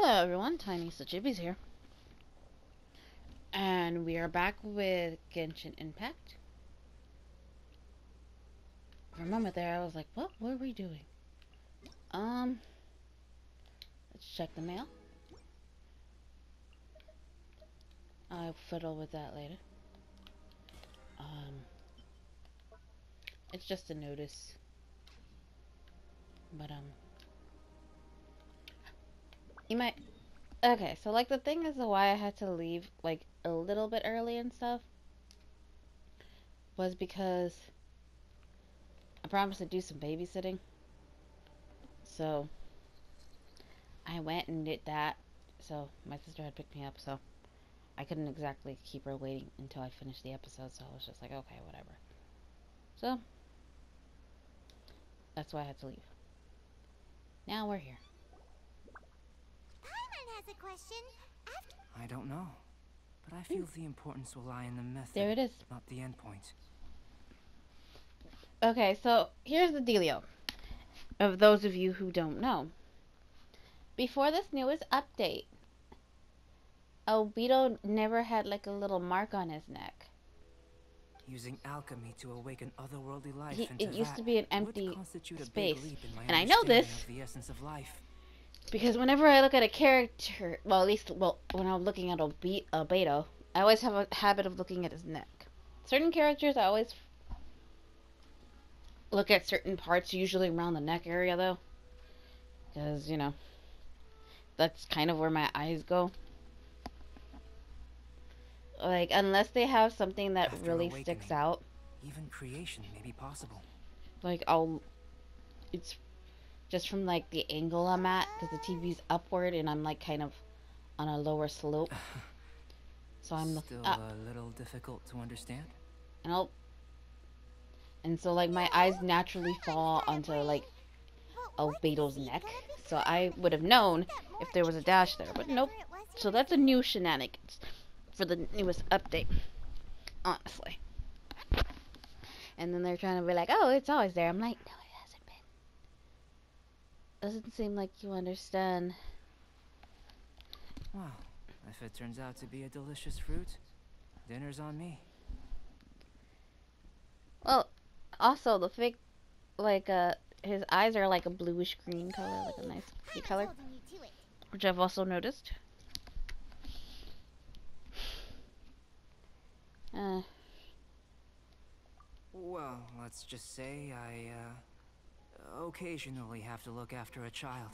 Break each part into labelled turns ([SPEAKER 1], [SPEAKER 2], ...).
[SPEAKER 1] Hello everyone, Tiniestofchibis here. And we are back with Genshin Impact. For a moment there I was like, what were we doing? Let's check the mail. I'll fiddle with that later. It's just a notice. But you might okay, so like the thing is why I had to leave like a little bit early and stuff was because I promised to do some babysitting. So I went and did that. So my sister had picked me up, so I couldn't exactly keep her waiting until I finished the episode, so I was just like, okay, whatever. So that's why I had to leave. Now we're here.
[SPEAKER 2] Paimon has a question.
[SPEAKER 3] I don't know, but I feel the importance will lie in the method.
[SPEAKER 1] There it is.
[SPEAKER 3] Not the endpoint.
[SPEAKER 1] Okay, so here's the dealio. Of those of you who don't know. Before this newest update, albedo never had like a little mark on his neck.
[SPEAKER 3] Using alchemy to awaken otherworldly life
[SPEAKER 1] It used to be an empty space.
[SPEAKER 3] And
[SPEAKER 1] And I know this
[SPEAKER 3] the essence of life.
[SPEAKER 1] because whenever I look at a character, well, at least, when I'm looking at albedo, I always have a habit of looking at his neck. Certain characters, I always look at certain parts, usually around the neck area, though. Because, you know, that's kind of where my eyes go. Like, unless they have something that
[SPEAKER 3] After
[SPEAKER 1] really
[SPEAKER 3] awakening,
[SPEAKER 1] sticks out.
[SPEAKER 3] Even creation may be possible.
[SPEAKER 1] Like, it's just from, like, the angle I'm at, because the TV's upward, and I'm, like, kind of on a lower slope. So I'm
[SPEAKER 3] still
[SPEAKER 1] up.
[SPEAKER 3] a little difficult to understand.
[SPEAKER 1] And so, like, my eyes naturally fall onto, like, albedo's neck. So I would have known if there was a dash there, but nope. So that's a new shenanigans for the newest update, honestly. And then they're trying to be like, oh, it's always there. I'm like, no, it hasn't been. Doesn't seem like you understand.
[SPEAKER 3] Well, if it turns out to be a delicious fruit, dinner's on me.
[SPEAKER 1] Well, also the fake, like, his eyes are like a bluish green color, like a nice pretty color, which I've also noticed.
[SPEAKER 3] Well, let's just say I, occasionally have to look after a child.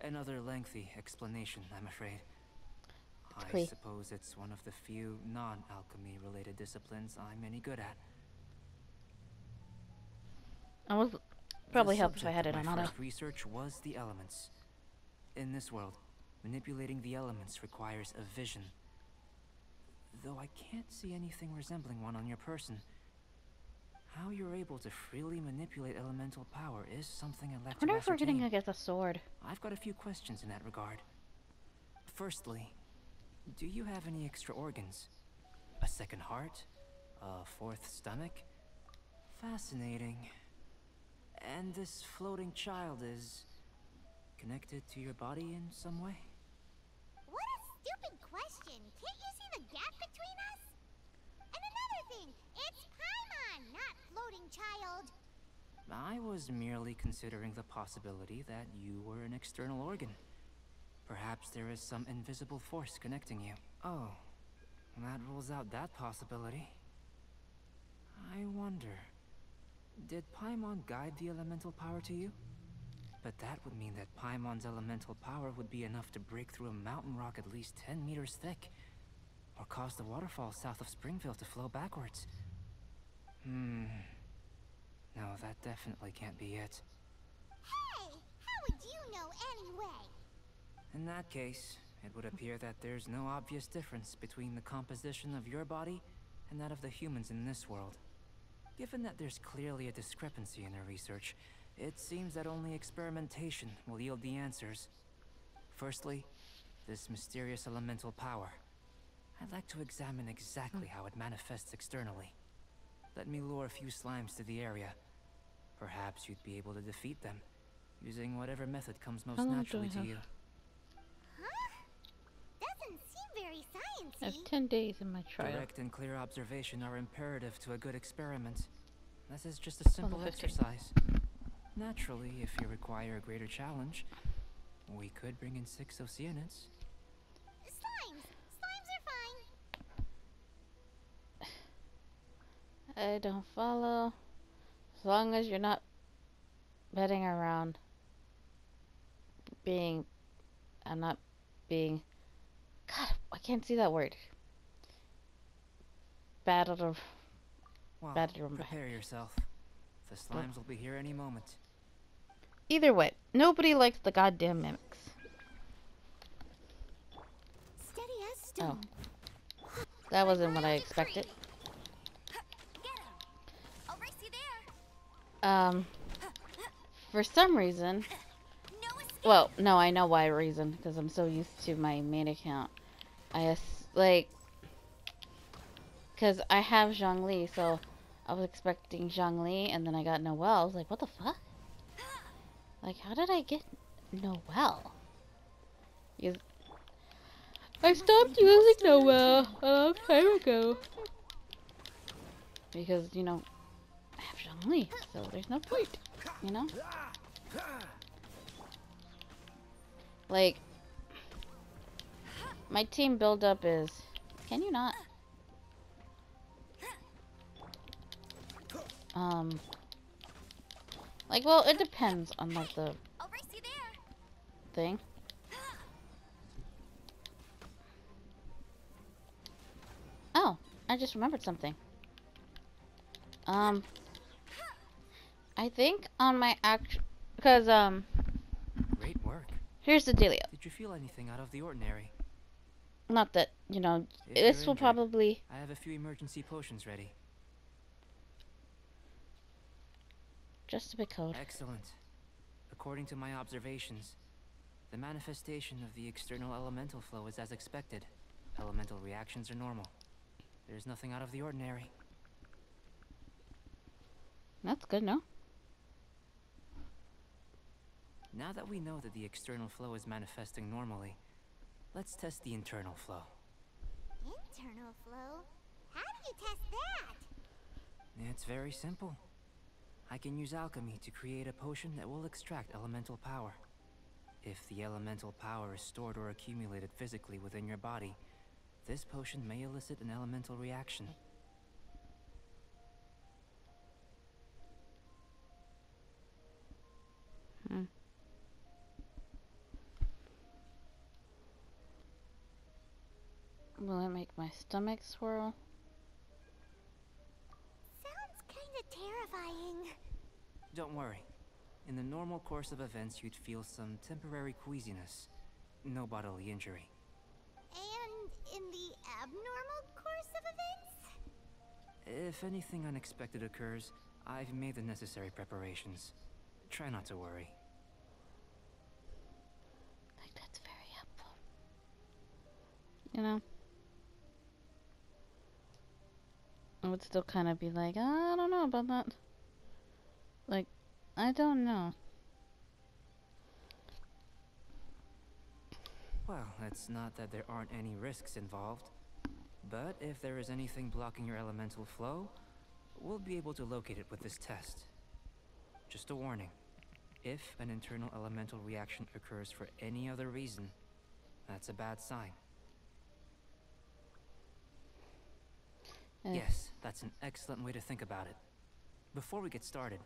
[SPEAKER 3] Another lengthy explanation, I'm afraid. I suppose it's one of the few non-alchemy related disciplines I'm any good at.
[SPEAKER 1] I was probably help if I had it on
[SPEAKER 3] my
[SPEAKER 1] auto.
[SPEAKER 3] first research was the elements. In this world, manipulating the elements requires a vision. Though I can't see anything resembling one on your person. How you're able to freely manipulate elemental power is something I'd like to ascertain.
[SPEAKER 1] I wonder if we're getting, I guess, a sword.
[SPEAKER 3] I've got a few questions in that regard. Firstly, do you have any extra organs? A second heart? A fourth stomach? Fascinating. And this floating child is connected to your body in some way?
[SPEAKER 2] What a stupid question. Can't you see the gap between us? And another thing, it's Paimon, not floating child.
[SPEAKER 3] I was merely considering the possibility that you were an external organ. Perhaps there is some invisible force connecting you. Oh, that rules out that possibility. I wonder, did Paimon guide the elemental power to you? But that would mean that Paimon's elemental power would be enough to break through a mountain rock at least 10 meters thick, or cause the waterfall south of Springville to flow backwards. No, that definitely can't be it.
[SPEAKER 2] Hey, how would you know anyway?
[SPEAKER 3] In that case, it would appear that there's no obvious difference between the composition of your body and that of the humans in this world. Given that there's clearly a discrepancy in our research, it seems that only experimentation will yield the answers. Firstly, this mysterious elemental power. I'd like to examine exactly how it manifests externally. Let me lure a few slimes to the area. Perhaps you'd be able to defeat them, using whatever method comes most naturally to you.
[SPEAKER 2] Huh? very
[SPEAKER 1] I have
[SPEAKER 2] sciencey.
[SPEAKER 1] 10 days in my trial.
[SPEAKER 3] Direct and clear observation are imperative to a good experiment. This is just a simple
[SPEAKER 1] 15.
[SPEAKER 3] exercise. Naturally, if you require a greater challenge, we could bring in 6 Oceanids.
[SPEAKER 2] Slimes. Slimes are fine.
[SPEAKER 1] I don't follow. As long as you're not betting around being. I'm not being. God, I can't see that word. Battled or.
[SPEAKER 3] Well,
[SPEAKER 1] Battered on
[SPEAKER 3] prepare yourself. The slimes will be here any moment.
[SPEAKER 1] Either way, nobody likes the goddamn mimics.
[SPEAKER 2] Steady as stone.
[SPEAKER 1] That wasn't what I expected.
[SPEAKER 2] Get him. I'll race you there.
[SPEAKER 1] For some reason.
[SPEAKER 2] No escape.
[SPEAKER 1] Well, no, I know why reason, because I'm so used to my main account. Because I have Zhongli, so I was expecting Zhongli, and then I got Noelle. I was like, what the fuck? Like, how did I get Noelle? I stopped using Noelle a long time ago. Because, you know, I have Zhongli, so there's no point, you know? Like, my team build-up is... Can you not? Like, well, it depends on, like, the
[SPEAKER 2] I'll race you there.
[SPEAKER 1] thing. Oh, I just remembered something. I think on my because,
[SPEAKER 3] Great work.
[SPEAKER 1] here's the dealio.
[SPEAKER 3] Did you feel anything out of the ordinary?
[SPEAKER 1] Not that, you know,
[SPEAKER 3] If
[SPEAKER 1] this
[SPEAKER 3] you're
[SPEAKER 1] will
[SPEAKER 3] injured,
[SPEAKER 1] probably...
[SPEAKER 3] I have a few emergency potions ready.
[SPEAKER 1] Just a bit cold.
[SPEAKER 3] Excellent. According to my observations, the manifestation of the external elemental flow is as expected. Elemental reactions are normal. There's nothing out of the ordinary.
[SPEAKER 1] That's good, no?
[SPEAKER 3] Now that we know that the external flow is manifesting normally, let's test the internal flow.
[SPEAKER 2] Internal flow? How do you test that?
[SPEAKER 3] It's very simple. I can use alchemy to create a potion that will extract elemental power. If the elemental power is stored or accumulated physically within your body, this potion may elicit an elemental reaction.
[SPEAKER 1] Will it make my stomach swirl?
[SPEAKER 2] Sounds kinda terrifying.
[SPEAKER 3] Don't worry. In the normal course of events, you'd feel some temporary queasiness. No bodily injury.
[SPEAKER 2] And in the abnormal course of events?
[SPEAKER 3] If anything unexpected occurs, I've made the necessary preparations. Try not to worry.
[SPEAKER 1] Like, that's very helpful. You know? I would still kind of be like, I don't know about that. Like, I don't know.
[SPEAKER 3] Well, it's not that there aren't any risks involved. But if there is anything blocking your elemental flow, we'll be able to locate it with this test. Just a warning. If an internal elemental reaction occurs for any other reason, that's a bad sign. Yes, that's an excellent way to think about it. Before we get started,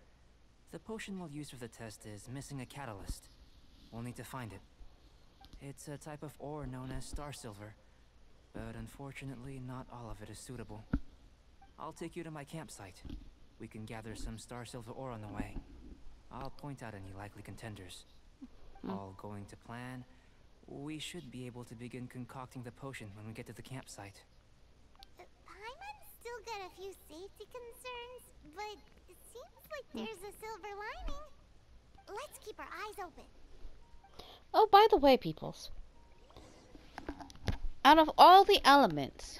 [SPEAKER 3] the potion we'll use for the test is missing a catalyst. We'll need to find it. It's a type of ore known as star silver, but unfortunately not all of it is suitable. I'll take you to my campsite. We can gather some star silver ore on the way. I'll point out any likely contenders. All going to plan, we should be able to begin concocting the potion when we get to the campsite.
[SPEAKER 2] Paimon's still got a few safety concerns, but it seems like there's a silver lining. Let's keep our eyes open.
[SPEAKER 1] Oh, by the way, peoples. Out of all the elements,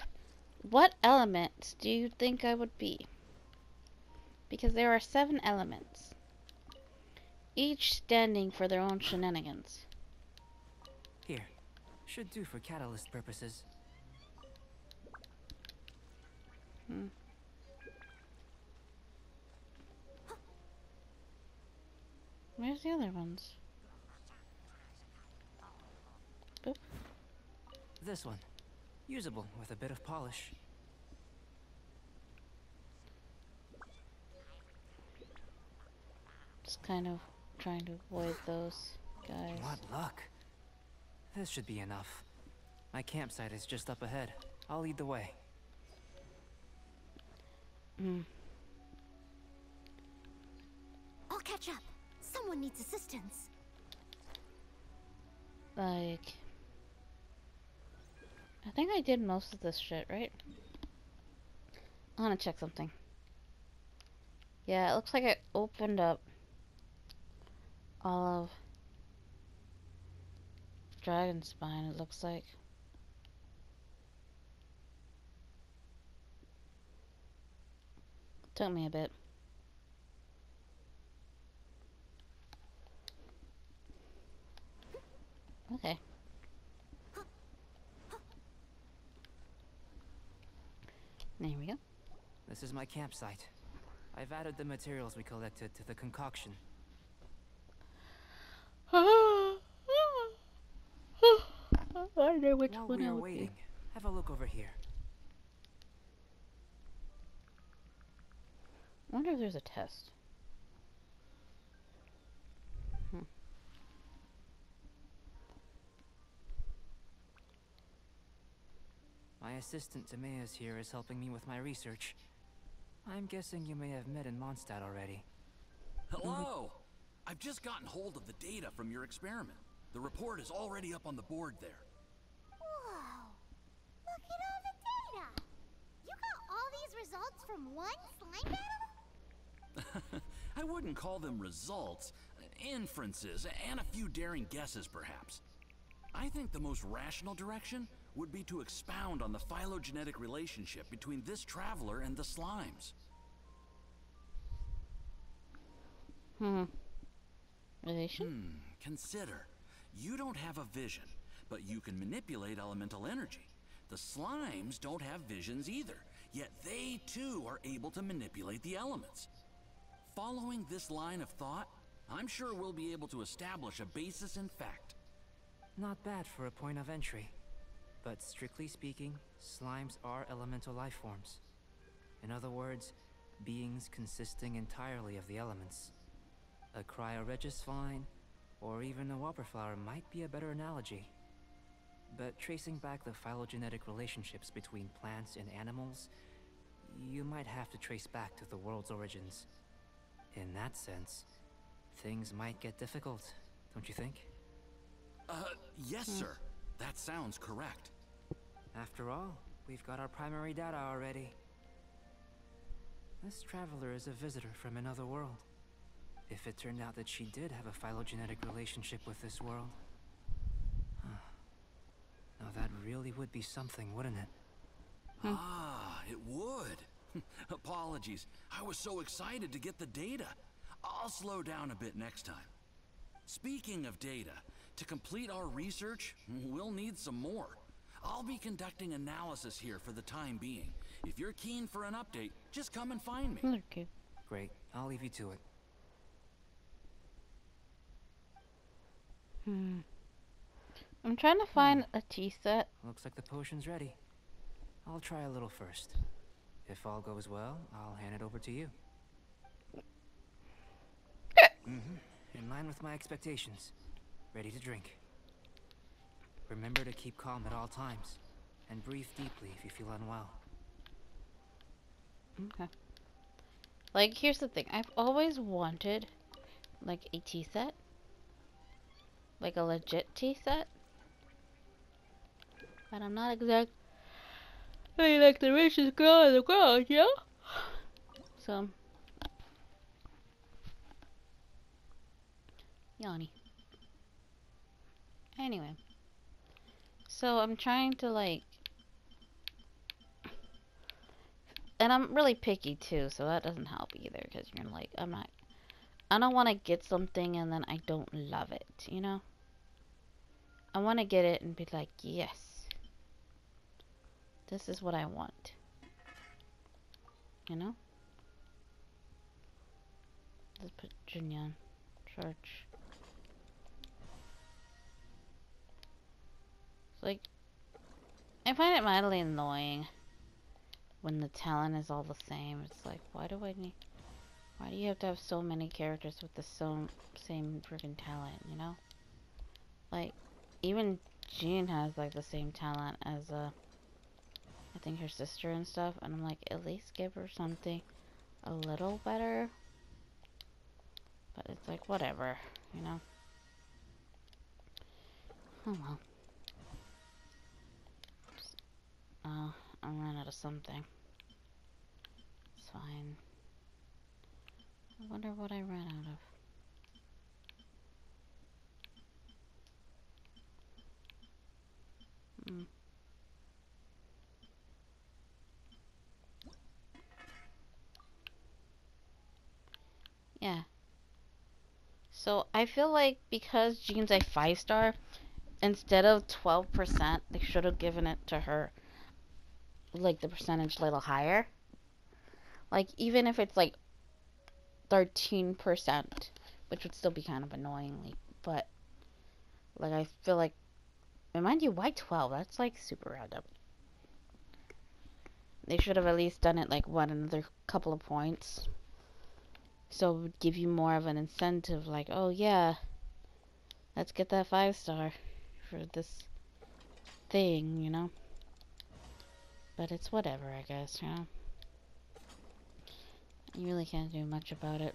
[SPEAKER 1] what elements do you think I would be? Because there are 7 elements, each standing for their own shenanigans.
[SPEAKER 3] Here, should do for catalyst purposes.
[SPEAKER 1] Hmm. Where's the other ones? Oop.
[SPEAKER 3] This one. Usable with a bit of polish.
[SPEAKER 1] Just kind of trying to avoid those guys.
[SPEAKER 3] What luck. This should be enough. My campsite is just up ahead. I'll lead the way.
[SPEAKER 1] Hmm.
[SPEAKER 2] I'll catch up. Someone needs assistance.
[SPEAKER 1] Like, I think I did most of this shit, right? I want to check something. Yeah, it looks like I opened up all of Dragon Spine, it looks like. Took me a bit. Okay. There we go.
[SPEAKER 3] This is my campsite. I've added the materials we collected to the concoction.
[SPEAKER 1] I know which
[SPEAKER 3] While
[SPEAKER 1] one
[SPEAKER 3] we
[SPEAKER 1] I
[SPEAKER 3] are
[SPEAKER 1] would
[SPEAKER 3] waiting, have a look over here.
[SPEAKER 1] I wonder if there's a test.
[SPEAKER 3] My assistant Timaeus here is helping me with my research. I'm guessing you may have met in Mondstadt already.
[SPEAKER 4] Hello! I've just gotten hold of the data from your experiment. The report is already up on the board there.
[SPEAKER 2] Whoa! Look at all the data! You got all these results from one slime battle?
[SPEAKER 4] I wouldn't call them results, inferences, and a few daring guesses perhaps. I think the most rational direction would be to expound on the phylogenetic relationship between this traveler and the slimes.
[SPEAKER 1] Relation?
[SPEAKER 4] Consider. You don't have a vision, but you can manipulate elemental energy. The slimes don't have visions either, yet they too are able to manipulate the elements. Following this line of thought, I'm sure we'll be able to establish a basis in fact.
[SPEAKER 3] Not bad for a point of entry. But strictly speaking, slimes are elemental life forms. In other words, beings consisting entirely of the elements. A cryoregis vine, or even a wildflower might be a better analogy. But tracing back the phylogenetic relationships between plants and animals, you might have to trace back to the world's origins. In that sense, things might get difficult, don't you think?
[SPEAKER 4] Yes, sir. That sounds correct.
[SPEAKER 3] After all, we've got our primary data already. This traveler is a visitor from another world. If it turned out that she did have a phylogenetic relationship with this world... Now that really would be something, wouldn't it?
[SPEAKER 4] Ah, it would. Apologies. I was so excited to get the data. I'll slow down a bit next time. Speaking of data, to complete our research, we'll need some more. I'll be conducting analysis here for the time being. If you're keen for an update, just come and find me.
[SPEAKER 1] Okay.
[SPEAKER 3] Great, I'll leave you to it.
[SPEAKER 1] I'm trying to find a tea set.
[SPEAKER 3] Looks like the potion's ready. I'll try a little first. If all goes well, I'll hand it over to you. In line with my expectations. Ready to drink. Remember to keep calm at all times, and breathe deeply if you feel unwell.
[SPEAKER 1] Okay. Like, here's the thing. I've always wanted, like, a tea set. Like, a legit tea set. But I'm not exactly like the richest girl in the world, you know? So. Yanni. Anyway. So, I'm trying to, like... And I'm really picky, too, so that doesn't help either. Because you're like, I don't want to get something and then I don't love it, you know? I want to get it and be like, yes. This is what I want. you know? Let's put Junyan Church. It's like, I find it mildly annoying when the talent is all the same. It's like, why do you have to have so many characters with the same freaking talent, you know? Like, even Jean has like the same talent as I think her sister and stuff, and I'm like, at least give her something a little better. But it's like, whatever, you know? Oh well. I ran out of something. It's fine. I wonder what I ran out of. Yeah. So I feel like because Jean's a 5-star, instead of 12%, they should have given it to her, like, the percentage a little higher. Like, even if it's like 13%, which would still be kind of annoyingly, but like I feel like, and mind you, why 12? That's like super random. They should have at least done it like another couple of points, so it would give you more of an incentive. Like, oh yeah, let's get that 5-star for this thing, you know. But it's whatever, I guess, you know. You really can't do much about it.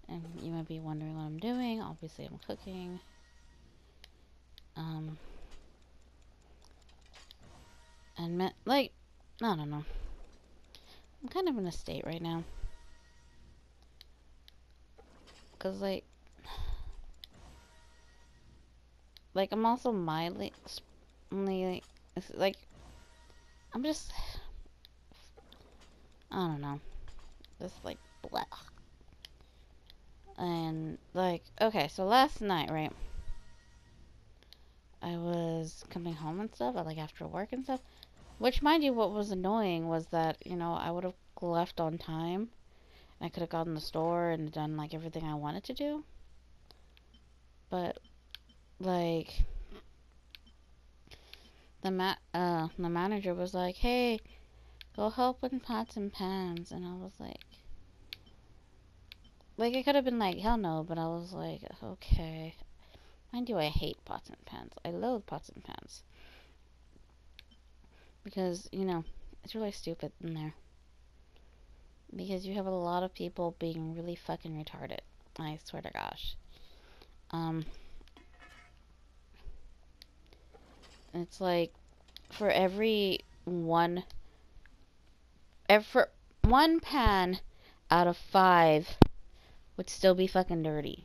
[SPEAKER 1] And you might be wondering what I'm doing. Obviously, I'm cooking. And like, I don't know. I'm kind of in a state right now. Cause like I'm also mildly, it's like, I'm just, I don't know. Just like, blah. And like, okay, so last night, right? I was coming home and stuff, like after work and stuff. Which, mind you, what was annoying was that, you know, I would have left on time. And I could have gone to the store and done, like, everything I wanted to do. But, like, the manager was like, hey, go help with pots and pans. And I was like, it could have been like, hell no, but I was like, okay. Mind you, I hate pots and pans. I loathe pots and pans. Because, you know, it's really stupid in there. Because you have a lot of people being really fucking retarded. I swear to gosh. It's like, for one pan out of 5 would still be fucking dirty.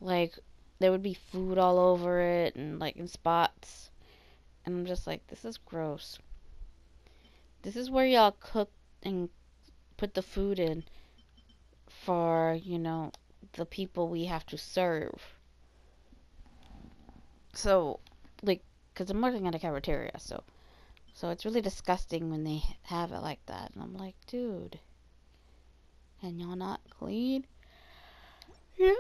[SPEAKER 1] Like, there would be food all over it and like in spots. And I'm just like, this is gross. This is where y'all cook and put the food in for, you know, the people we have to serve. So, like, because I'm working at a cafeteria, so it's really disgusting when they have it like that. And I'm like, dude, and y'all not clean? Yeah.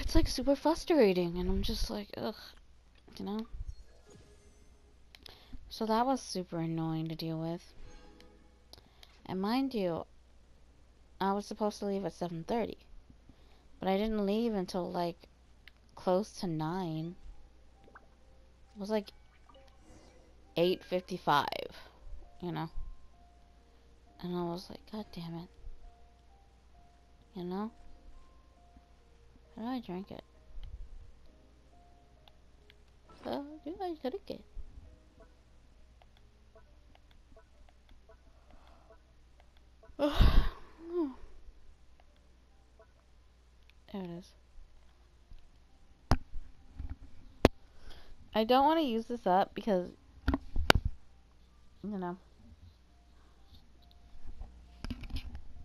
[SPEAKER 1] It's like super frustrating, and I'm just like, ugh, you know? So that was super annoying to deal with. And mind you, I was supposed to leave at 7:30, but I didn't leave until like close to 9. It was like 8:55, you know? And I was like, God damn it. You know? How do I drink it? How do I drink it? There it is. I don't want to use this up because, you know,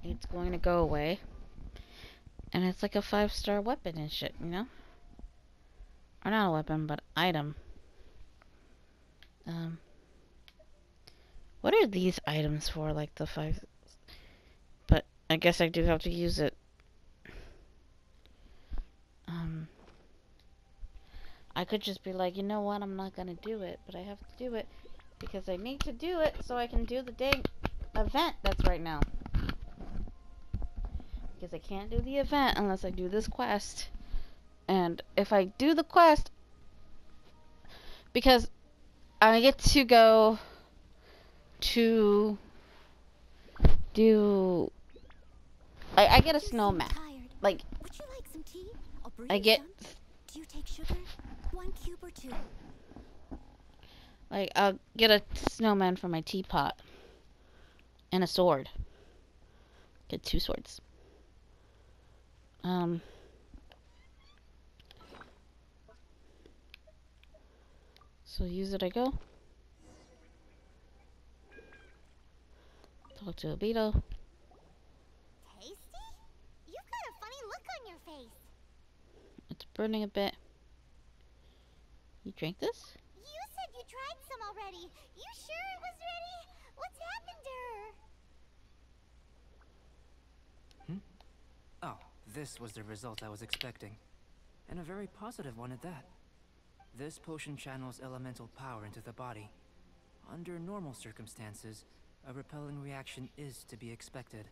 [SPEAKER 1] it's going to go away. And it's like a 5-star weapon and shit, you know? Or not a weapon, but item. What are these items for? Like the 5... But I guess I do have to use it. I could just be like, you know what, I'm not gonna do it, but I have to do it because I need to do it so I can do the dang event that's right now. Because I can't do the event unless I do this quest. And if I do the quest, because I get to go to do... I get a snowman. Like,
[SPEAKER 2] Would you like some tea? I'll brew
[SPEAKER 1] I
[SPEAKER 2] you
[SPEAKER 1] get...
[SPEAKER 2] some. Do you take sugar? 1 cube or 2?
[SPEAKER 1] Like, I'll get a snowman for my teapot. And a sword. Get 2 swords. So use it I go. Talk to albedo.
[SPEAKER 2] Tasty? You've got a funny look on your face.
[SPEAKER 1] It's burning a bit. You drank this?
[SPEAKER 2] You said you tried some already. You sure it was ready? What's happened to her?
[SPEAKER 3] Oh, this was the result I was expecting. And a very positive one at that. This potion channels elemental power into the body. Under normal circumstances, a repelling reaction is to be expected.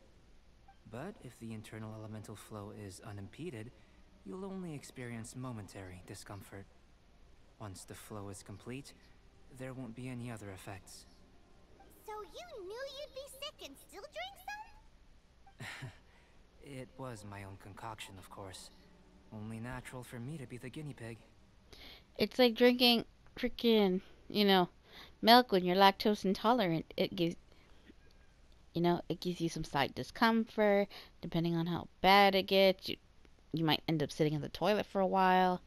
[SPEAKER 3] But if the internal elemental flow is unimpeded, you'll only experience momentary discomfort. Once the flow is complete, there won't be any other effects.
[SPEAKER 2] So you knew you'd be sick and still drank some?
[SPEAKER 3] It was my own concoction, of course. Only natural for me to be the guinea pig.
[SPEAKER 1] It's like drinking freaking, milk when you're lactose intolerant. It gives, it gives you some slight discomfort. Depending on how bad it gets, you might end up sitting in the toilet for a while.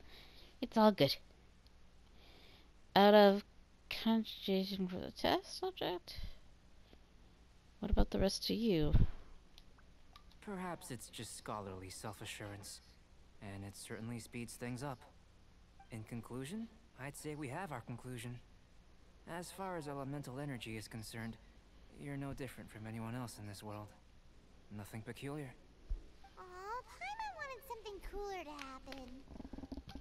[SPEAKER 1] It's all good. Out of concentration for the test subject? What about the rest of you?
[SPEAKER 3] Perhaps it's just scholarly self-assurance, and it certainly speeds things up. In conclusion, I'd say we have our conclusion. As far as elemental energy is concerned, you're no different from anyone else in this world. Nothing peculiar.
[SPEAKER 2] Aw, Paimon wanted something cooler to happen.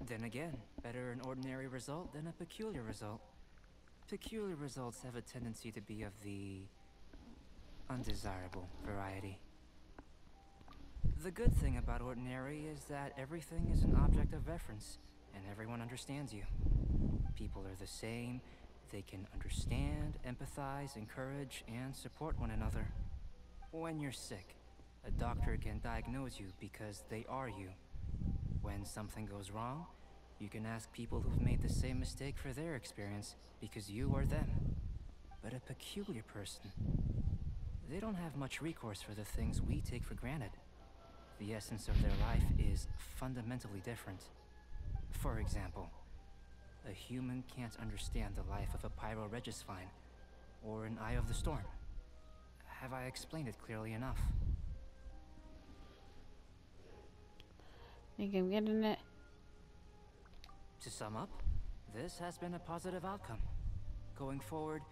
[SPEAKER 3] Then again, better an ordinary result than a peculiar result. Peculiar results have a tendency to be of the undesirable variety. The good thing about ordinary is that everything is an object of reference, and everyone understands you. People are the same. They can understand, empathize, encourage, and support one another. When you're sick, a doctor can diagnose you because they are you. When something goes wrong, you can ask people who've made the same mistake for their experience because you are them. But a peculiar person, they don't have much recourse for the things we take for granted. The essence of their life is fundamentally different. For example, a human can't understand the life of a pyroregisvine or an eye of the storm. Have I explained it clearly enough?
[SPEAKER 1] Think I'm getting it?
[SPEAKER 3] To sum up, this has been a positive outcome. Going forward,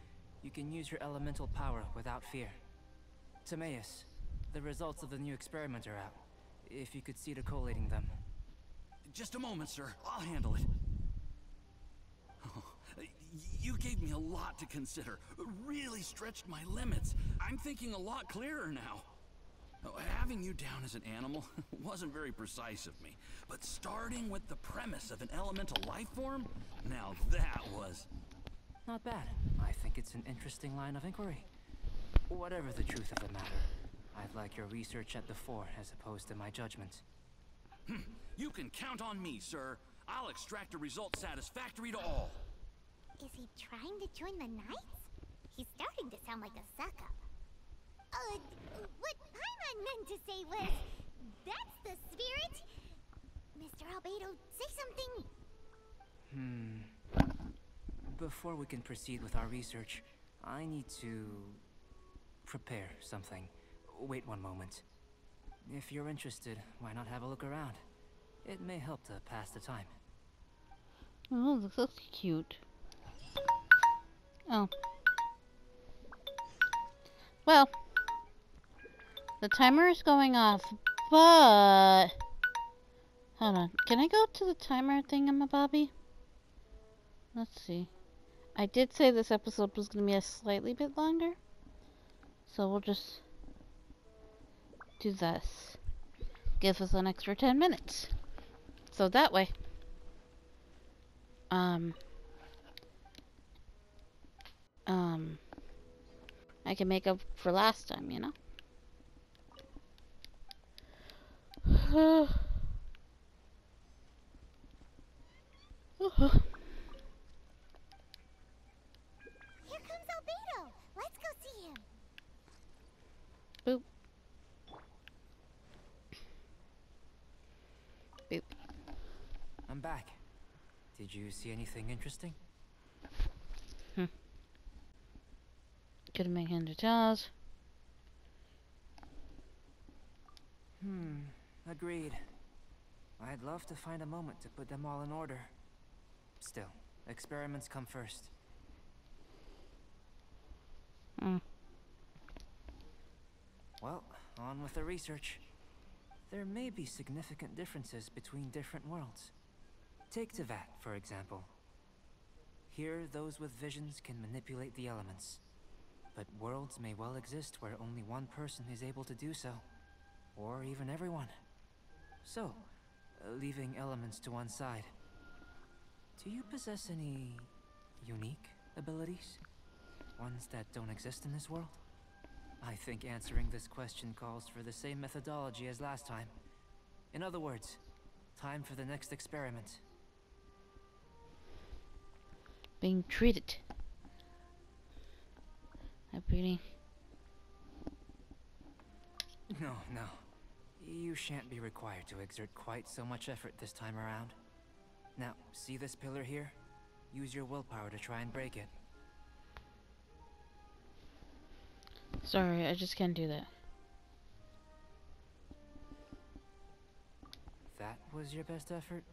[SPEAKER 3] you can use your elemental power without fear. Timaeus, the results of the new experiment are out. If you could see to collating them.
[SPEAKER 4] Just a moment, sir. I'll handle it. You gave me a lot to consider. Really stretched my limits. I'm thinking a lot clearer now. Having you down as an animal wasn't very precise of me, but starting with the premise of an elemental life form, now that was...
[SPEAKER 3] Not bad. I think it's an interesting line of inquiry. Whatever the truth of the matter, I'd like your research at the fore as opposed to my judgment.
[SPEAKER 4] You can count on me, sir. I'll extract a result satisfactory to all.
[SPEAKER 2] Is he trying to join the Knights? He's starting to sound like a suck-up. What Paimon meant to say was, that's the spirit. Mr. Albedo, say something.
[SPEAKER 3] Before we can proceed with our research, I need to prepare something. Wait one moment. If you're interested, why not have a look around? It may help to pass the time.
[SPEAKER 1] Oh, this looks cute. Oh. Well, the timer is going off, but... Hold on. Can I go to the timer thingamabobby? Let's see. I did say this episode was going to be a slightly bit longer. So we'll just do this. Give us an extra 10 minutes. So that way, I can make up for last time, you know?
[SPEAKER 2] Here comes Albedo. Let's go see him.
[SPEAKER 1] Boop. Boop.
[SPEAKER 3] I'm back. Did you see anything interesting?
[SPEAKER 1] Couldn't make heads or tails.
[SPEAKER 3] Agreed. I'd love to find a moment to put them all in order. Still, experiments come first. Well, on with the research. There may be significant differences between different worlds. Take Tevat, for example. Here, those with visions can manipulate the elements. But worlds may well exist where only one person is able to do so. Or even everyone. So, leaving elements to one side. Do you possess any unique abilities? Ones that don't exist in this world? I think answering this question calls for the same methodology as last time. In other words, time for the next experiment.
[SPEAKER 1] Being treated. Pretty.
[SPEAKER 3] No. You shan't be required to exert quite so much effort this time around. Now, see this pillar here? Use your willpower to try and break it.
[SPEAKER 1] Sorry, I just can't do that.
[SPEAKER 3] That was your best effort?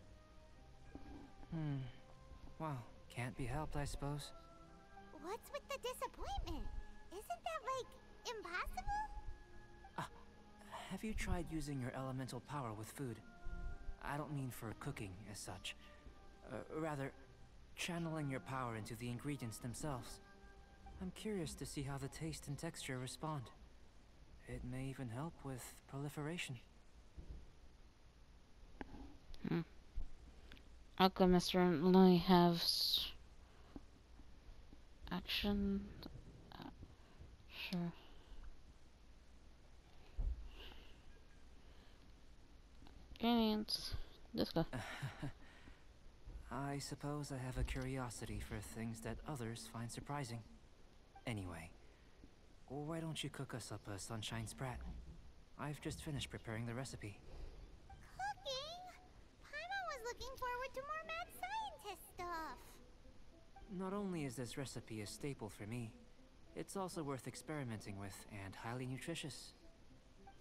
[SPEAKER 3] Well, can't be helped, I suppose.
[SPEAKER 2] What's with the disappointment? Isn't that, like, impossible?
[SPEAKER 3] Have you tried using your elemental power with food? I don't mean for cooking as such. Rather, channeling your power into the ingredients themselves. I'm curious to see how the taste and texture respond. It may even help with proliferation.
[SPEAKER 1] Alchemist only have action. Sure. Ingredients. Let's go.
[SPEAKER 3] I suppose I have a curiosity for things that others find surprising. Anyway, why don't you cook us up a sunshine sprat? I've just finished preparing the recipe.
[SPEAKER 2] Cooking? Paimon was looking forward to more mad scientist stuff.
[SPEAKER 3] Not only is this recipe a staple for me, it's also worth experimenting with and highly nutritious.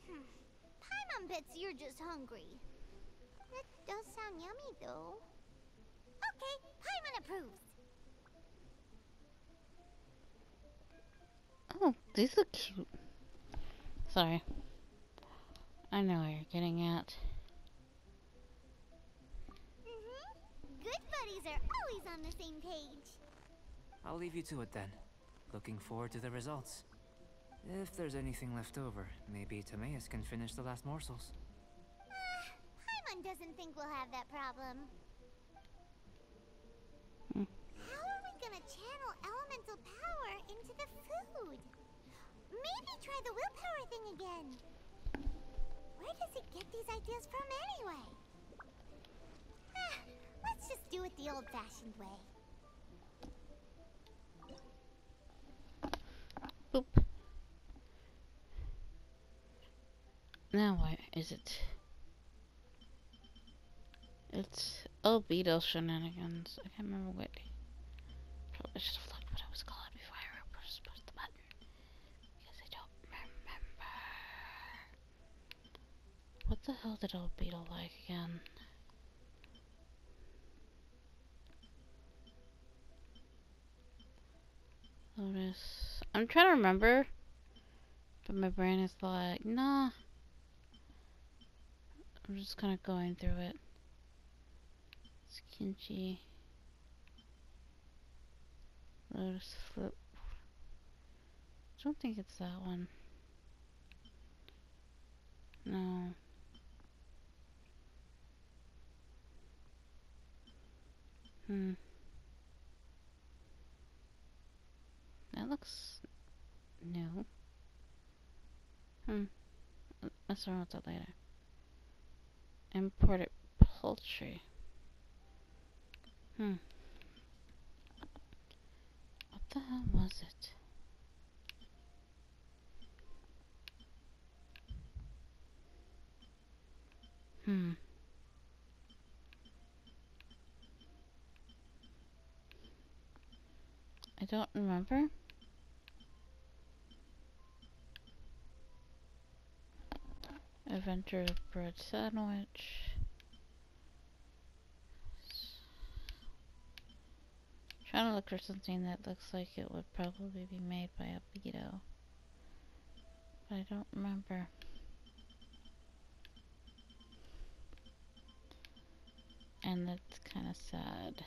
[SPEAKER 2] Paimon bets you're just hungry. That does sound yummy, though. Okay, Paimon approves.
[SPEAKER 1] Oh, these look cute. Sorry. I know what you're getting at.
[SPEAKER 2] Good buddies are always on the same page.
[SPEAKER 3] I'll leave you to it then. Looking forward to the results. If there's anything left over, maybe Timaeus can finish the last morsels.
[SPEAKER 2] Paimon doesn't think we'll have that problem. How are we gonna channel elemental power into the food? Maybe try the willpower thing again. Where does it get these ideas from anyway? Let's just do it the old-fashioned way.
[SPEAKER 1] Boop. Now what is it? It's albedo shenanigans. I can't remember what. Probably should have looked what it was called before I pushed the button. Because I don't remember. What the hell did albedo like again? Lotus. I'm trying to remember But my brain is like, nah. I'm just kind of going through it. It's kimchi. Lotus flip. I don't think it's that one. No. That looks new. Let's learn about that later. Imported poultry. What the hell was it? I don't remember. Adventure bread sandwich. Trying to look for something that looks like it would probably be made by albedo. But I don't remember. And that's kind of sad.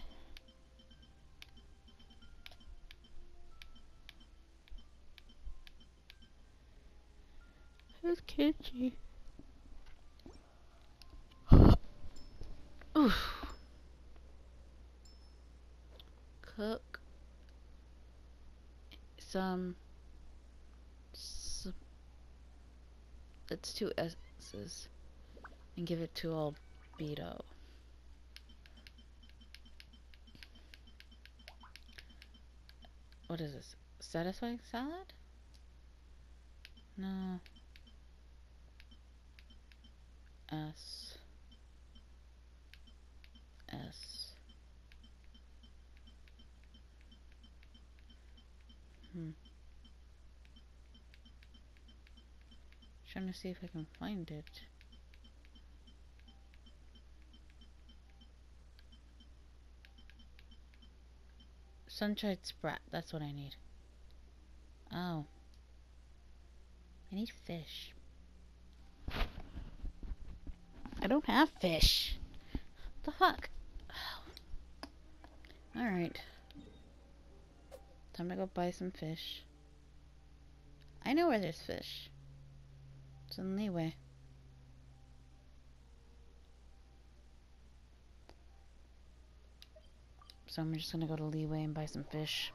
[SPEAKER 1] Who's kimchi? Oof. Cook some it's 2 S's and give it to albedo. What is this? Satisfying salad? No. S. Trying to see if I can find it. Sunshine sprat, that's what I need. Oh. I need fish. I don't have fish. What the fuck? Oh. Alright. Time to go buy some fish. I know where there's fish. It's in Leeway. So I'm just gonna go to Leeway and buy some fish.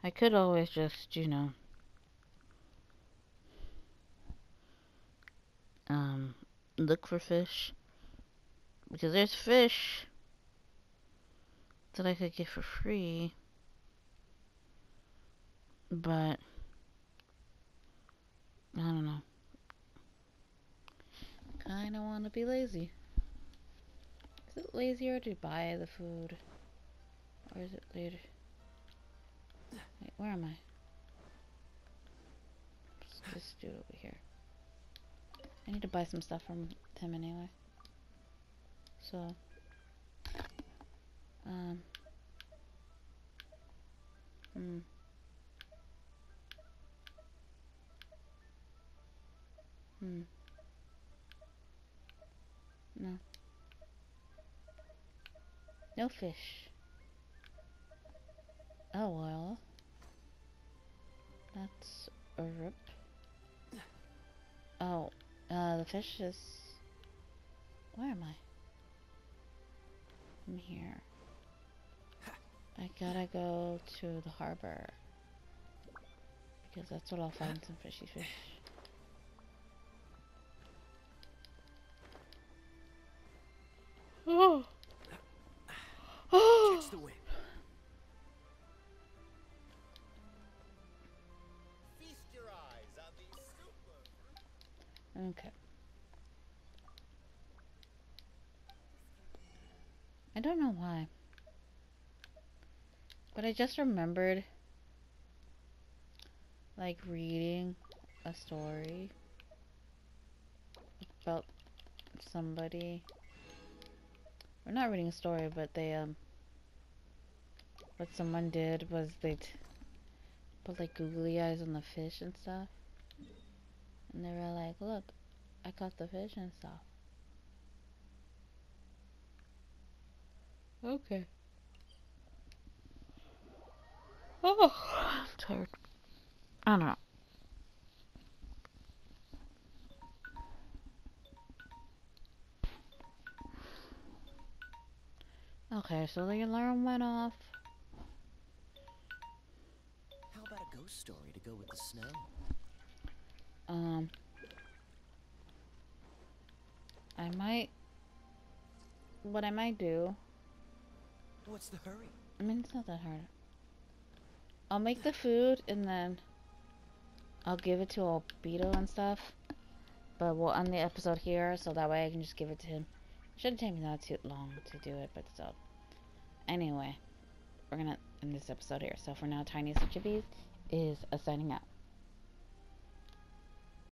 [SPEAKER 1] I could always just, you know, look for fish. Because there's fish that I could get for free. But I don't know. Kinda wanna be lazy. Is it lazier to buy the food? Or is it later? Wait, where am I? It's this dude over here. I need to buy some stuff from him anyway. So, No. No fish. Oh well. That's a rip. Oh, the fish is... Where am I? I'm here. I gotta go to the harbor. Because that's what I'll find, some fishy fish. Oh!
[SPEAKER 3] Catch the wind.
[SPEAKER 5] Feast your eyes on these super...
[SPEAKER 1] Okay. I don't know why. But I just remembered, like, reading a story about somebody. We're not reading a story, but they, what someone did was put like googly eyes on the fish and stuff. And they were like, look, I caught the fish and stuff. Okay. Oh, I'm tired. I don't know. Okay, so the alarm went off.
[SPEAKER 6] How about a ghost story to go with the snow?
[SPEAKER 1] What I might do,
[SPEAKER 6] What's the hurry?
[SPEAKER 1] I mean, it's not that hard. I'll make the food and then I'll give it to Albedo and stuff. But we'll end the episode here so that way I can just give it to him. It shouldn't take me that too long to do it, but still. Anyway, we're gonna end this episode here. So for now, Tiniestofchibis is signing out.